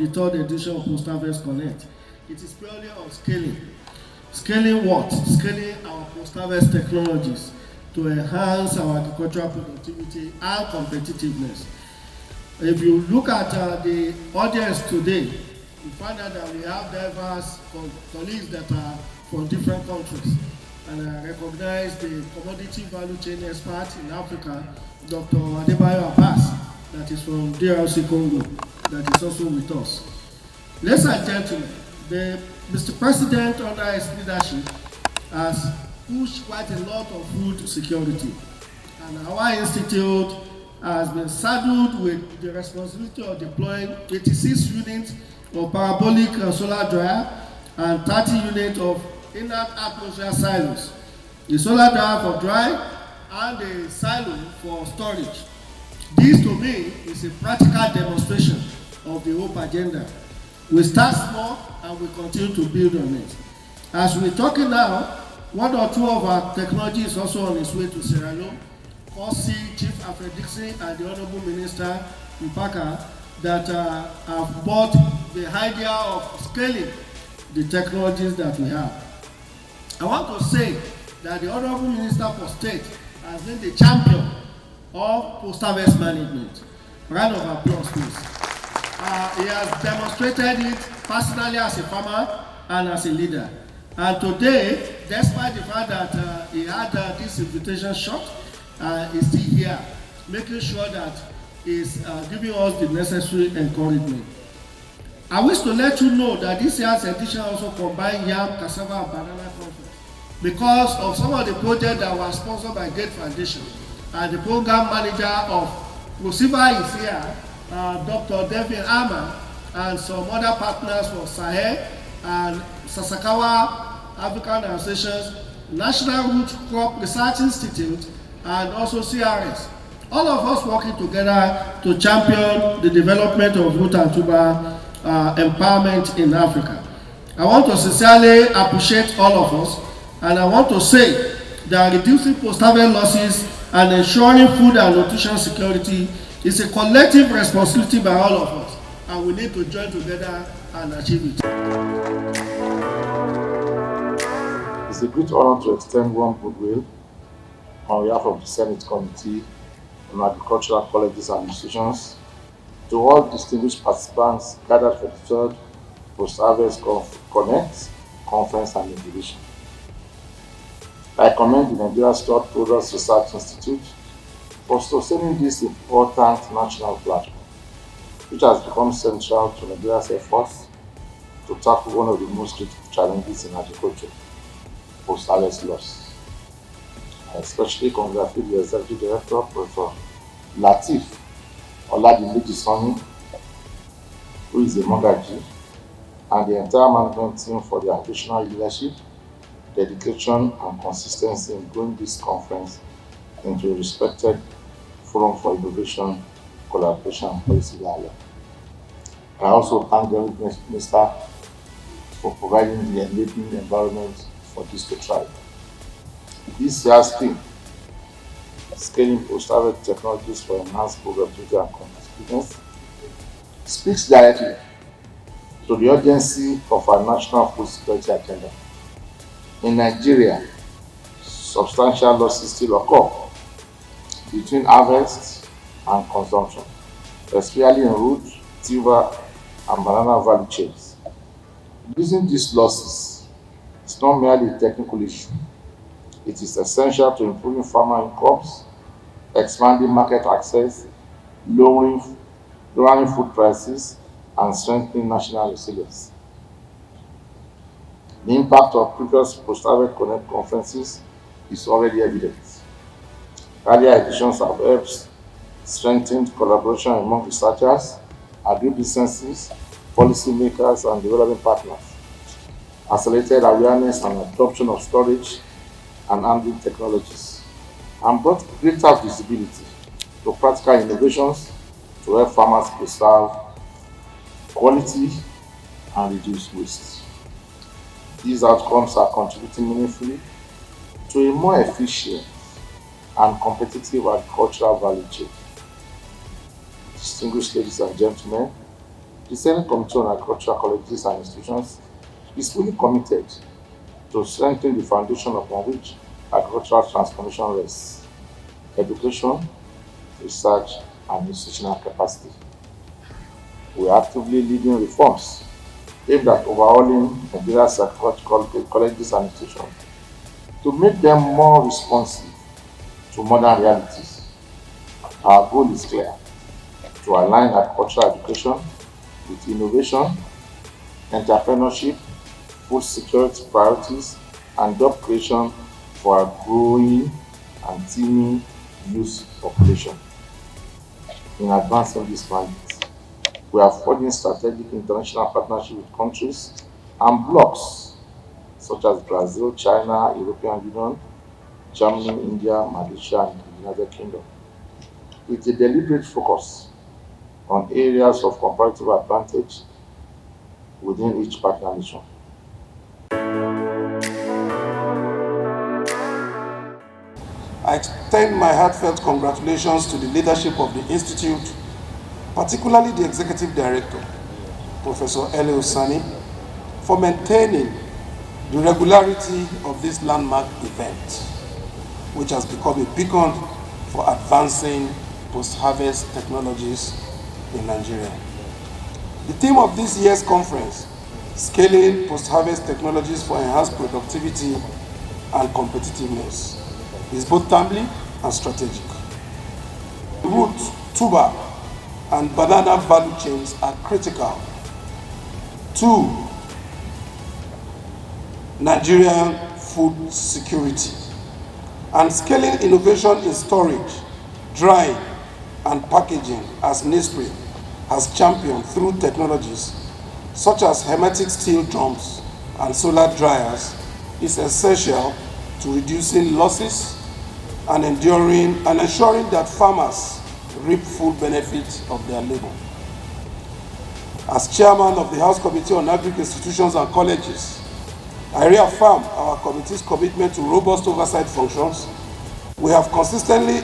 the third edition of Post-Harvest Connect. It is purely on scaling. Scaling what? Scaling our post-harvest technologies to enhance our agricultural productivity and competitiveness. If you look at the audience today, you find out that we have diverse colleagues that are from different countries. And I recognize the commodity value chain expert in Africa, Dr. Adebayo Abbas, that is from DRC Congo, that is also with us. Ladies and gentlemen, Mr. President, under his leadership, has pushed quite a lot of food security. And our institute has been saddled with the responsibility of deploying 86 units of parabolic solar dryer and 30 units of inert atmosphere silos. The solar dryer for dry and the silo for storage. This to me is a practical demonstration of the HOPE agenda. We start small and we continue to build on it. As we're talking now, one or two of our technology is also on its way to Sierra Leone. Kosi, Chief Alfred Dixon, and the Honorable Minister Mpaka that have bought the idea of scaling the technologies that we have. I want to say that the Honorable Minister for State has been the champion of post-harvest management. Round of applause, please. He has demonstrated it personally as a farmer and as a leader. And today, despite the fact that he had this invitation shot, he's still here, making sure that he's giving us the necessary encouragement. I wish to let you know that this year's edition also combined yam, cassava, and banana conference because of some of the projects that were sponsored by Gate Foundation. And the program manager of ProSiva is here, Dr. Devin Ama, and some other partners from Sahel and Sasakawa African Associations, National Root Crop Research Institute, and also CRS. All of us working together to champion the development of root and tuber empowerment in Africa. I want to sincerely appreciate all of us, and I want to say that reducing post-harvest losses and ensuring food and nutrition security is a collective responsibility by all of us, and we need to join together and achieve it. It's a great honor to extend warm goodwill on behalf of the Senate Committee on Agricultural Colleges and Institutions to all distinguished participants gathered for the third Post-Harvest Connect Conference and Exhibition. I commend the Nigeria Stored Products Research Institute for sustaining this important national platform, which has become central to Nigeria's efforts to tackle one of the most critical challenges in agriculture, post-harvest loss. I especially congratulate the Executive Director, Professor Lateef Oladimeji, who is a Mogaji, and the entire management team for their additional leadership, dedication, and consistency in growing this conference into a respected forum for innovation, collaboration, and policy dialogue. I also thank the Minister for providing the enabling environment for this to thrive. This year's theme, Scaling Post-Harvest Technologies for Enhanced Productivity and Competitiveness, speaks directly to the urgency of our national food security agenda. In Nigeria, substantial losses still occur between harvest and consumption, especially in root, tuber, and banana value chains. Reducing these losses is not merely a technical issue. It is essential to improving farmer incomes, expanding market access, lowering food prices, and strengthening national resilience. The impact of previous Post-Harvest Connect conferences is already evident. Earlier editions have helped strengthen collaboration among researchers, agribusinesses, policymakers, and development partners, accelerated awareness and adoption of storage and handling technologies, and brought greater visibility to practical innovations to help farmers preserve quality and reduce waste. These outcomes are contributing meaningfully to a more efficient and competitive agricultural value chain. Distinguished ladies and gentlemen, The Senate Committee on Agricultural Colleges and Institutions is fully committed to strengthen the foundation upon which agricultural transformation rests: education, research, and institutional capacity. We are actively leading reforms aimed at overhauling Nigeria's agricultural colleges and institutions to make them more responsive to modern realities. Our goal is clear: to align agricultural education with innovation, entrepreneurship, food security priorities, and job creation for a growing and teeming youth population. In advancing this mandate, we are forging strategic international partnerships with countries and blocs such as Brazil, China, European Union, Germany, India, Malaysia, and the United Kingdom, with a deliberate focus on areas of comparative advantage within each partner nation. I extend my heartfelt congratulations to the leadership of the Institute, particularly the Executive Director, Professor Ele Osani, for maintaining the regularity of this landmark event, which has become a beacon for advancing post-harvest technologies in Nigeria. The theme of this year's conference, Scaling Post-Harvest Technologies for Enhanced Productivity and Competitiveness, is both timely and strategic. Root, tuber, and banana value chains are critical to Nigerian food security, and scaling innovation in storage, drying, and packaging, as NISPRI has championed through technologies such as hermetic steel drums and solar dryers, is essential to reducing losses and ensuring that farmers reap full benefits of their labor. As chairman of the House Committee on Agric Institutions and Colleges, I reaffirm our committee's commitment to robust oversight functions. We have consistently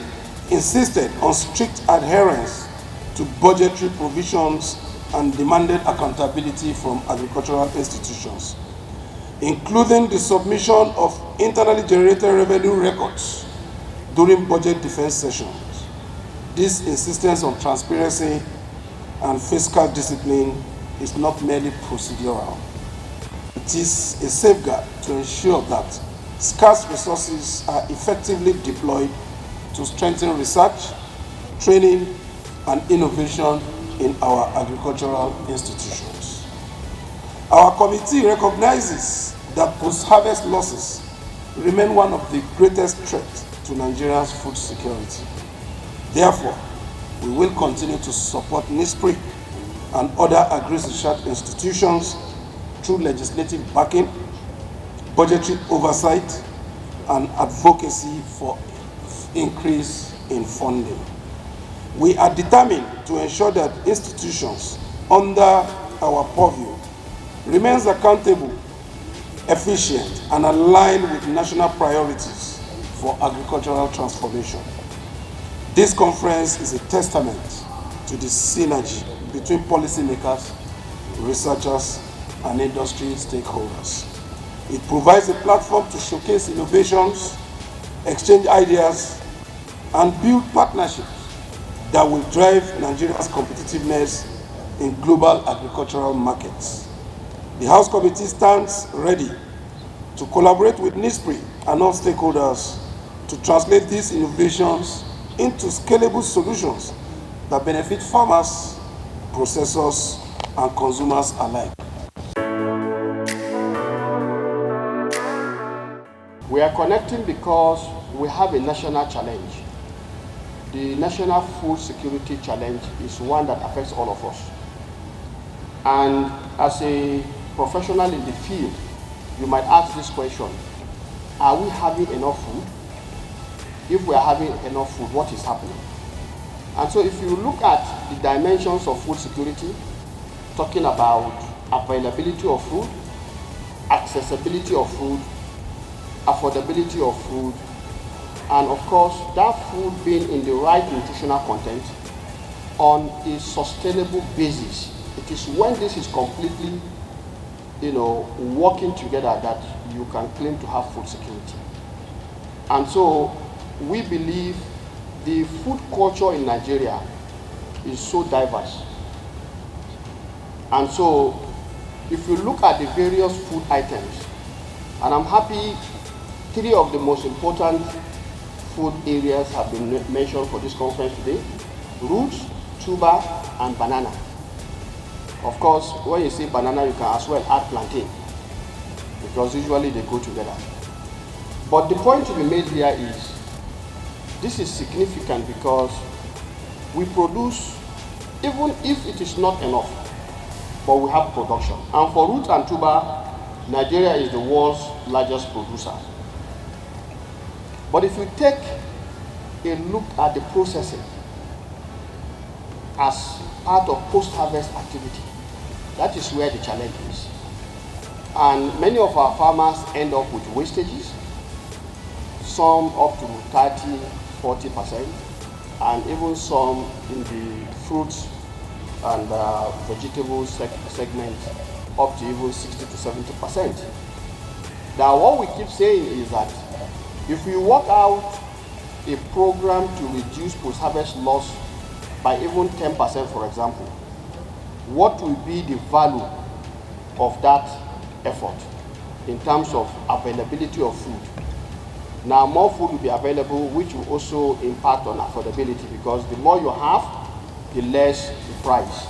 insisted on strict adherence to budgetary provisions and demanded accountability from agricultural institutions, including the submission of internally generated revenue records during budget defense sessions. This insistence on transparency and fiscal discipline is not merely procedural. It is a safeguard to ensure that scarce resources are effectively deployed to strengthen research, training, and innovation in our agricultural institutions. Our committee recognizes that post-harvest losses remain one of the greatest threats to Nigeria's food security. Therefore, we will continue to support NISPRI and other agri-research institutions through legislative backing, budgetary oversight, and advocacy for increase in funding. We are determined to ensure that institutions under our purview remains accountable, efficient, and aligned with national priorities for agricultural transformation. This conference is a testament to the synergy between policymakers, researchers, and industry stakeholders. It provides a platform to showcase innovations, exchange ideas, and build partnerships that will drive Nigeria's competitiveness in global agricultural markets. The House Committee stands ready to collaborate with NISPRI and all stakeholders to translate these innovations into scalable solutions that benefit farmers, processors, and consumers alike. We are connecting because we have a national challenge. The national food security challenge is one that affects all of us. And as a professional in the field, you might ask this question: are we having enough food? If we are having enough food, what is happening? And so if you look at the dimensions of food security, talking about availability of food, accessibility of food, affordability of food, and of course that food being in the right nutritional content on a sustainable basis, it is when this is completely, working together that you can claim to have food security. And so we believe the food culture in Nigeria is so diverse. And so if you look at the various food items, and I'm happy 3 of the most important food areas have been mentioned for this conference today: roots, tuber, and banana. Of course, when you say banana, you can as well add plantain, because usually they go together. But the point to be made here is, this is significant because we produce, even if it is not enough, but we have production. And for root and tuber, Nigeria is the world's largest producer. But if you take a look at the processing as part of post-harvest activity, that is where the challenge is. And many of our farmers end up with wastages, some up to 30, 40%, and even some in the fruits and vegetable segment up to even 60 to 70%. Now, what we keep saying is that if we work out a program to reduce post-harvest loss by even 10%, for example, what will be the value of that effort in terms of availability of food? Now, more food will be available, which will also impact on affordability, because the more you have, the less the price.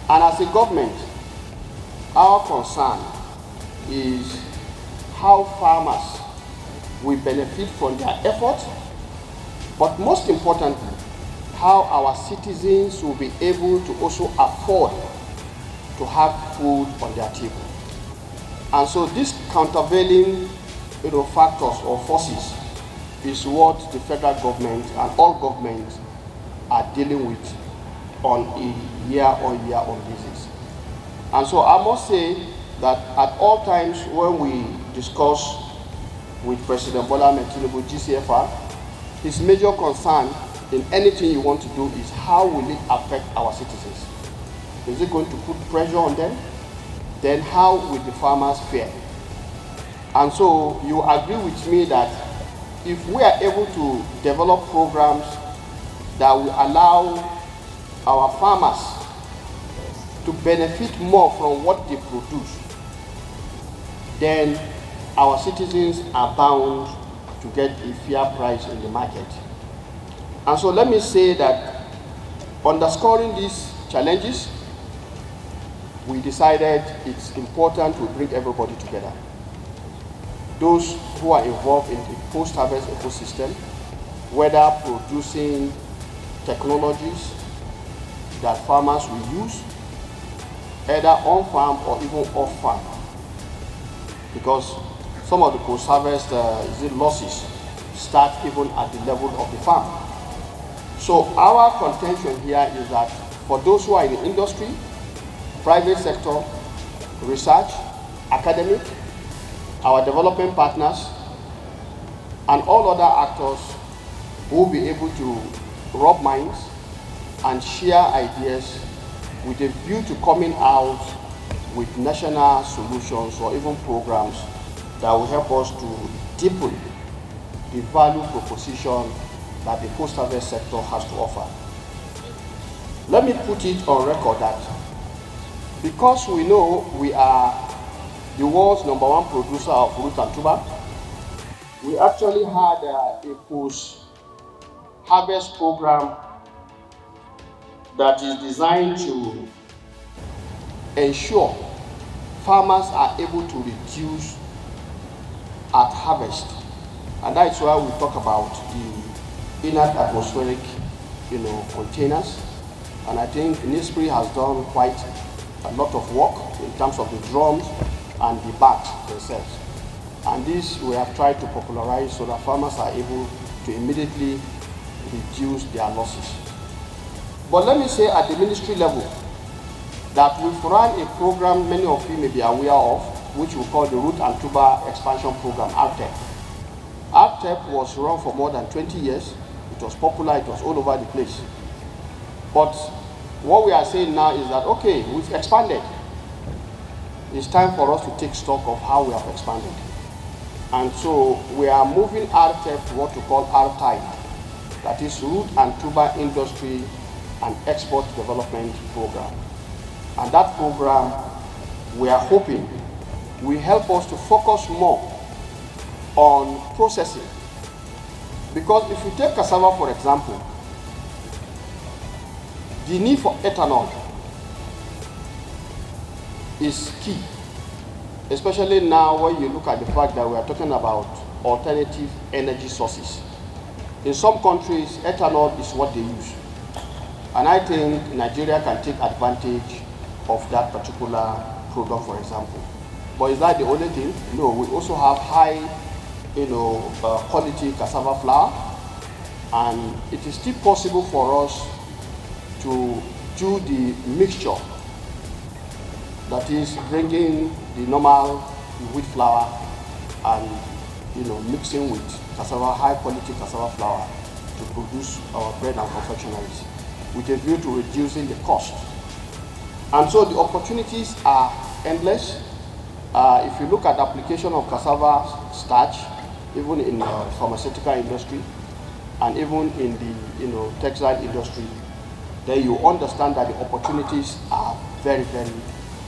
And as a government, our concern is how farmers will benefit from their effort, but most importantly, how our citizens will be able to also afford to have food on their table. And so these countervailing factors or forces is what the federal government and all governments are dealing with on a year-on-year basis. And so I must say that at all times when we discuss with President Bola Ahmed Tinubu, GCFR, his major concern in anything you want to do is how will it affect our citizens? Is it going to put pressure on them? Then how will the farmers fare? And so you agree with me that if we are able to develop programs that will allow our farmers to benefit more from what they produce, then our citizens are bound to get a fair price in the market. And so let me say that underscoring these challenges, we decided it's important to bring everybody together. Those who are involved in the post-harvest ecosystem, whether producing technologies that farmers will use, either on-farm or even off-farm, because some of the post-harvest losses start even at the level of the farm. So our contention here is that for those who are in the industry, private sector, research, academic, our development partners, and all other actors will be able to rub minds and share ideas with a view to coming out with national solutions or even programs that will help us to deepen the value proposition that the post-harvest sector has to offer. Let me put it on record that because we know we are the world's #1 producer of root and tuber, we actually had a post-harvest program that is designed to ensure farmers are able to reduce at harvest. And that's why we talk about the inert atmospheric containers. And I think NISPRI has done quite a lot of work in terms of the drums and the bags themselves. And this we have tried to popularize so that farmers are able to immediately reduce their losses. But let me say at the ministry level that we've run a program many of you may be aware of, which we call the Root and Tuber Expansion Program, RTEP. RTEP was run for more than 20 years. It was popular, it was all over the place. But what we are saying now is that, okay, we've expanded. It's time for us to take stock of how we have expanded. And so we are moving RTEP to what we call RTIDE, that is Root and Tuber Industry and Export Development Program. And that program, we are hoping, will help us to focus more on processing. Because if you take cassava, for example, the need for ethanol is key, especially now when you look at the fact that we are talking about alternative energy sources. In some countries, ethanol is what they use. And I think Nigeria can take advantage of that particular product, for example. But is that the only thing? No, we also have high, quality cassava flour, and it is still possible for us to do the mixture, that is bringing the normal wheat flour and mixing with cassava, high quality cassava flour to produce our bread and confectionaries, with a view to reducing the cost. And so the opportunities are endless. If you look at the application of cassava starch, even in the pharmaceutical industry and even in the textile industry, then you understand that the opportunities are very, very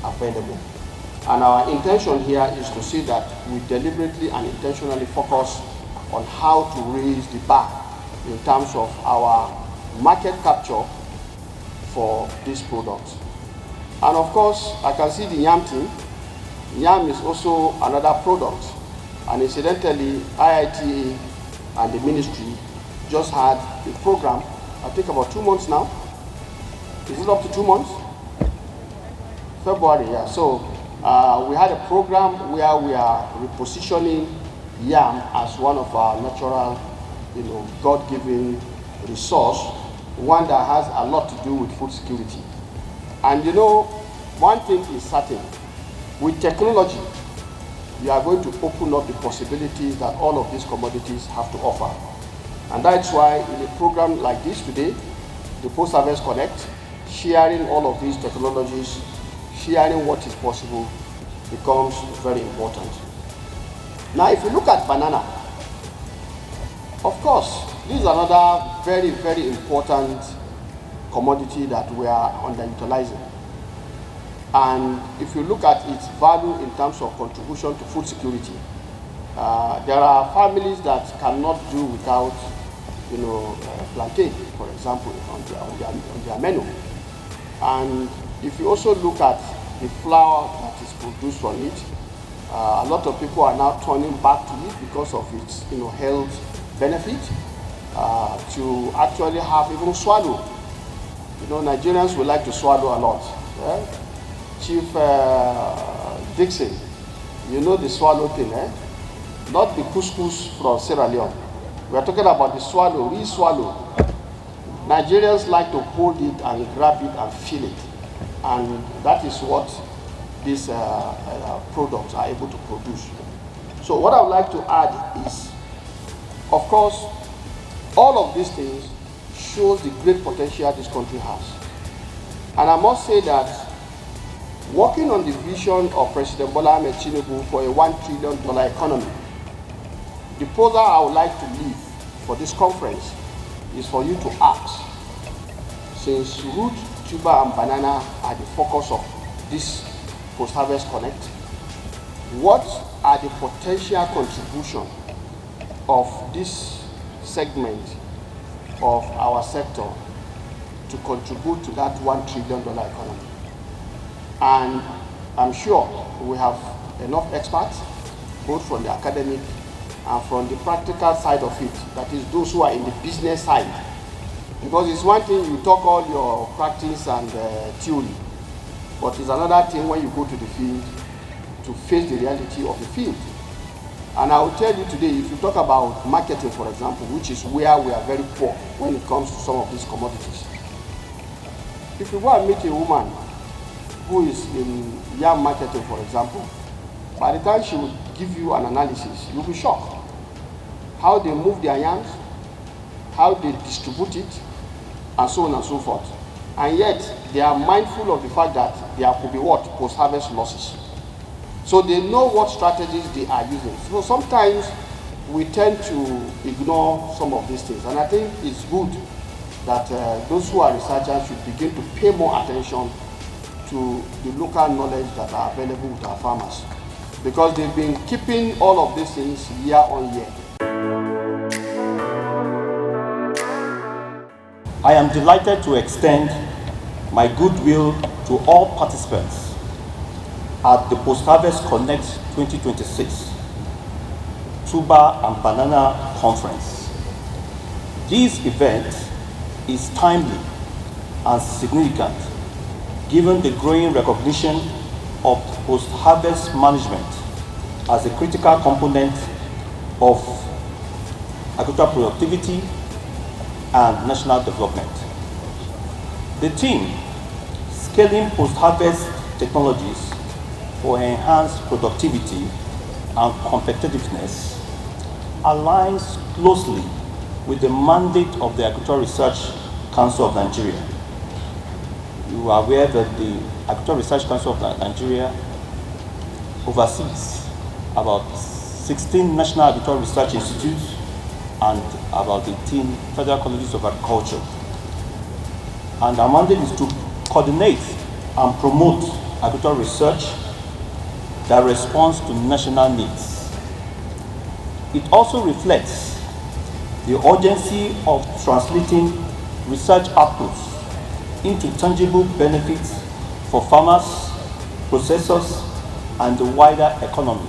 available. And our intention here is to see that we deliberately and intentionally focus on how to raise the bar in terms of our market capture for these products. And of course, I can see the yam team. Yam is also another product. And incidentally, IITA and the ministry just had a program, I think about 2 months now. Is it up to 2 months? February, yeah. So we had a program where we are repositioning yam as one of our natural, God-given resource, one that has a lot to do with food security. And one thing is certain, with technology, we are going to open up the possibilities that all of these commodities have to offer. And that's why in a program like this today, the Post-Harvest Connect, sharing all of these technologies, sharing what is possible becomes very important. Now, if you look at banana, of course, this is another very, very important commodity that we are underutilizing. And if you look at its value in terms of contribution to food security, there are families that cannot do without, plantain, for example, on their menu. And if you also look at the flour that is produced from it, a lot of people are now turning back to it because of its, health benefit, to actually have even swallow. Nigerians would like to swallow a lot. Yeah? Chief Dixon, the swallow thing, not the couscous from Sierra Leone. We are talking about the swallow, real swallow. Nigerians like to hold it and grab it and feel it. And that is what these products are able to produce. So what I would like to add is, of course, all of these things shows the great potential this country has. And I must say that working on the vision of President Bola Ahmed Tinubu for a $1 trillion economy, the proposal I would like to leave for this conference is for you to ask, since root, tuber, and banana are the focus of this Post-Harvest Connect, what are the potential contribution of this segment of our sector to contribute to that $1 trillion economy? And I'm sure we have enough experts, both from the academic and from the practical side of it, that is those who are in the business side. Because it's one thing you talk all your practice and theory, but it's another thing when you go to the field to face the reality of the field. And I will tell you today, if you talk about marketing, for example, which is where we are very poor when it comes to some of these commodities. If you go and meet a woman who is in yam marketing, for example, by the time she will give you an analysis, you'll be shocked. How they move their yams, how they distribute it, and so on and so forth. And yet, they are mindful of the fact that there could be what? Post-harvest losses. So they know what strategies they are using. So sometimes we tend to ignore some of these things. And I think it's good that those who are researchers should begin to pay more attention to the local knowledge that are available with our farmers, because they've been keeping all of these things year on year. I am delighted to extend my goodwill to all participants at the Post-Harvest Connect 2026 Tuber and Banana Conference. This event is timely and significant given the growing recognition of post-harvest management as a critical component of agricultural productivity and national development. The theme, Scaling Post-Harvest Technologies for Enhanced Productivity and Competitiveness, aligns closely with the mandate of the Agricultural Research Council of Nigeria. You are aware that the Agricultural Research Council of Nigeria oversees about 16 national agricultural research institutes and about 18 federal colleges of agriculture. And our mandate is to coordinate and promote agricultural research that responds to national needs. It also reflects the urgency of translating research outputs into tangible benefits for farmers, processors, and the wider economy.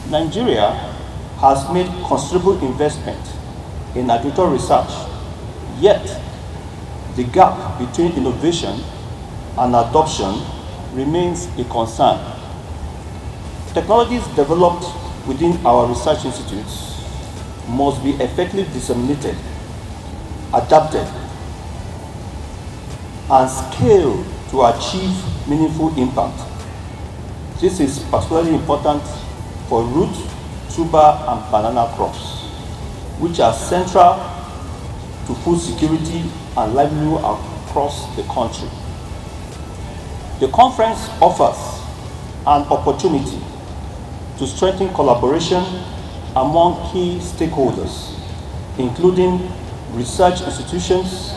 Nigeria has made considerable investment in agricultural research, yet the gap between innovation and adoption remains a concern. Technologies developed within our research institutes must be effectively disseminated, adapted, and scaled to achieve meaningful impact. This is particularly important for root, tuber, and banana crops, which are central to food security and livelihood across the country. The conference offers an opportunity to strengthen collaboration among key stakeholders, including research institutions,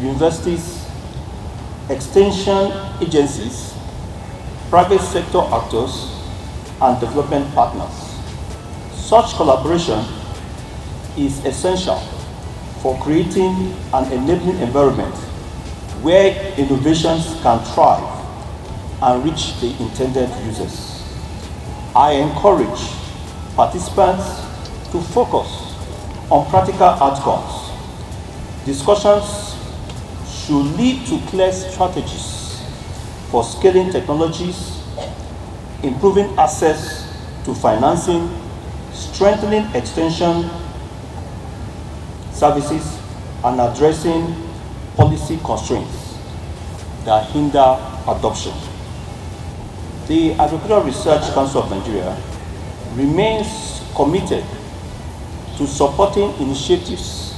universities, extension agencies, private sector actors, and development partners. Such collaboration is essential for creating an enabling environment where innovations can thrive and reach the intended users. I encourage participants to focus on practical outcomes. Discussions should lead to clear strategies for scaling technologies, improving access to financing, strengthening extension services, and addressing policy constraints that hinder adoption. The Agricultural Research Council of Nigeria remains committed to supporting initiatives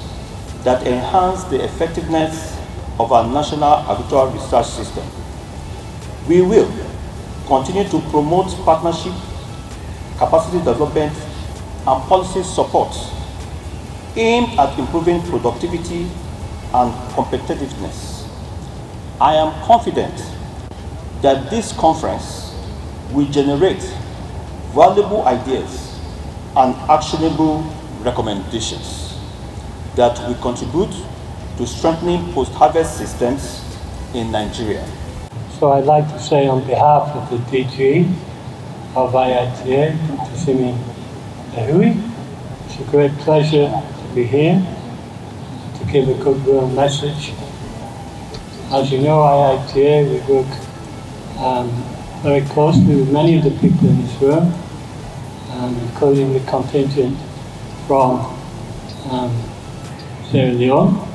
that enhance the effectiveness of our national agricultural research system. We will continue to promote partnership, capacity development, and policy support aimed at improving productivity and competitiveness. I am confident that this conference will generate valuable ideas and actionable recommendations that will contribute to strengthening post-harvest systems in Nigeria. So I'd like to say on behalf of the DG of IITA, Dr. Simi Ehui, it's a great pleasure to be here to give a goodwill message. As you know, IITA, we work very closely with many of the people in this room, including the contingent from Sierra Leone.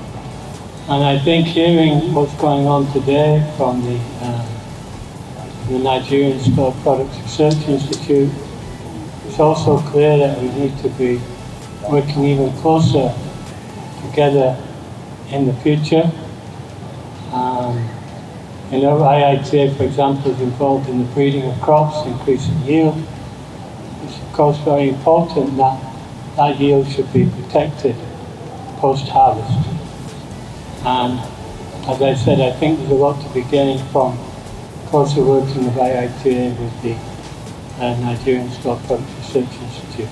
And I think hearing what's going on today from the Nigerian Store Products Research Institute, it's also clear that we need to be working even closer together in the future. You know, IITA, for example, is involved in the breeding of crops, increasing yield. It's of course very important that that yield should be protected post-harvest. And as I said, I think there's a lot to be gained from closer working with IITA with the Nigerian Stock Product Research Institute.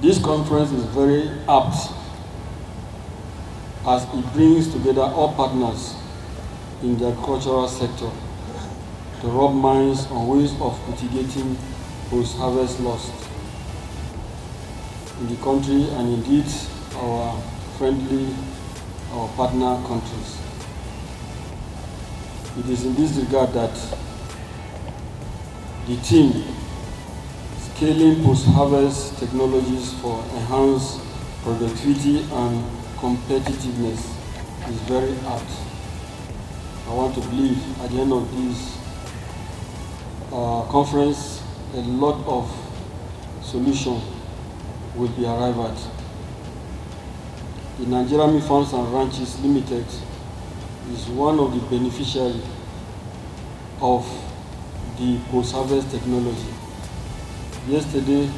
This conference is very apt as it brings together all partners in the agricultural sector to rub minds on ways of mitigating post-harvest loss in the country and indeed our partner countries. It is in this regard that the theme, Scaling Post-Harvest Technologies for Enhanced Productivity and Competitiveness, is very apt. I want to believe at the end of this conference, a lot of solutions will be arrived at. The Nigerian Farms and Ranches Limited is one of the beneficiaries of the post-harvest technology. Yesterday,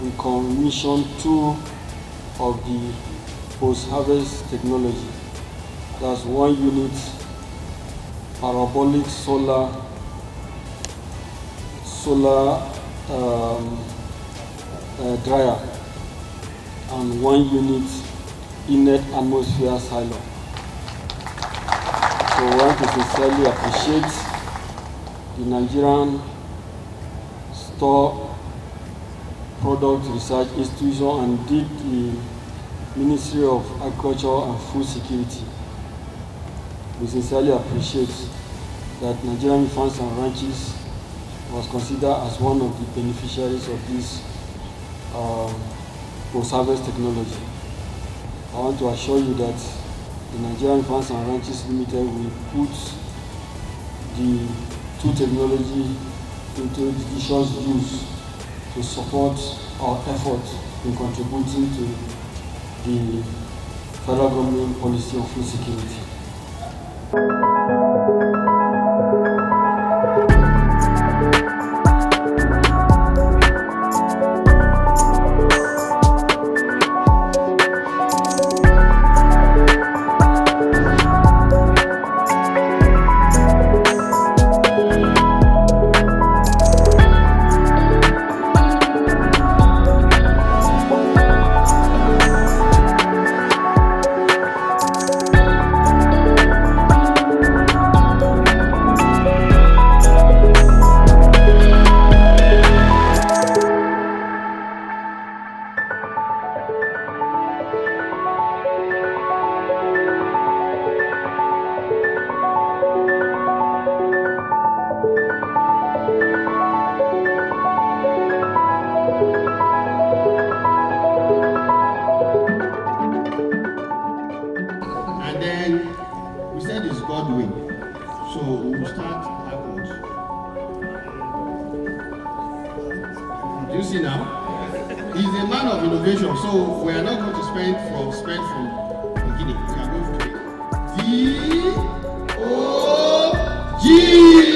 we commissioned 2 of the post-harvest technology. That's 1 unit parabolic solar dryer and 1 unit inert atmosphere silo. So I want to sincerely appreciate the Nigerian Stock Product Research Institution and indeed the Ministry of Agriculture and Food Security. We sincerely appreciate that Nigerian Farms and Ranches was considered as one of the beneficiaries of this post-harvest technology. I want to assure you that the Nigerian Farms and Ranches Limited will put the 2 technology into judicious use to support our efforts in contributing to the federal government policy of food security. And then we said it's God will. So we'll start backwards. Do you see now? He's a man of innovation, so we are not going to spend from beginning. We are going to D-O-G.